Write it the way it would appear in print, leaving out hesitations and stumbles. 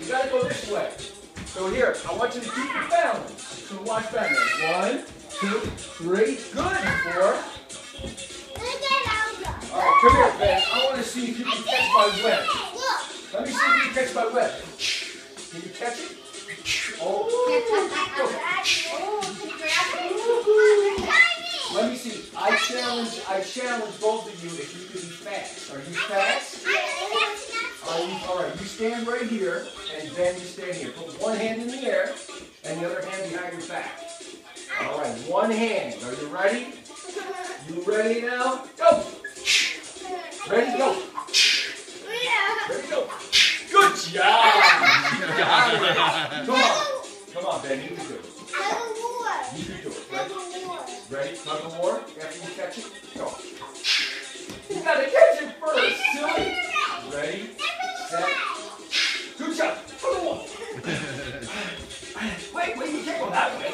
You gotta go this way. So here, I want you to keep your balance. So watch back there. 1, 2, 3. Good. 4. All right, come here, Ben. I want to see if you can catch my web. Let me see if you can catch my web. Can you catch it? Oh. Let me see. I challenge both of you if you can be fast. Are you fast? All right, you stand right here, and then you stand here. Put one hand in the air, and the other hand behind your back. All right, one hand. Are you ready? You ready now? Go! Ready, go! Ready, go! Good job! Come on, Ben, you can do it. You can do it. Ready? Tug of war. After you catch it, go. You gotta catch it first, silly. Ready? Set. Good job. Tug of war. Wait, you can't go that way.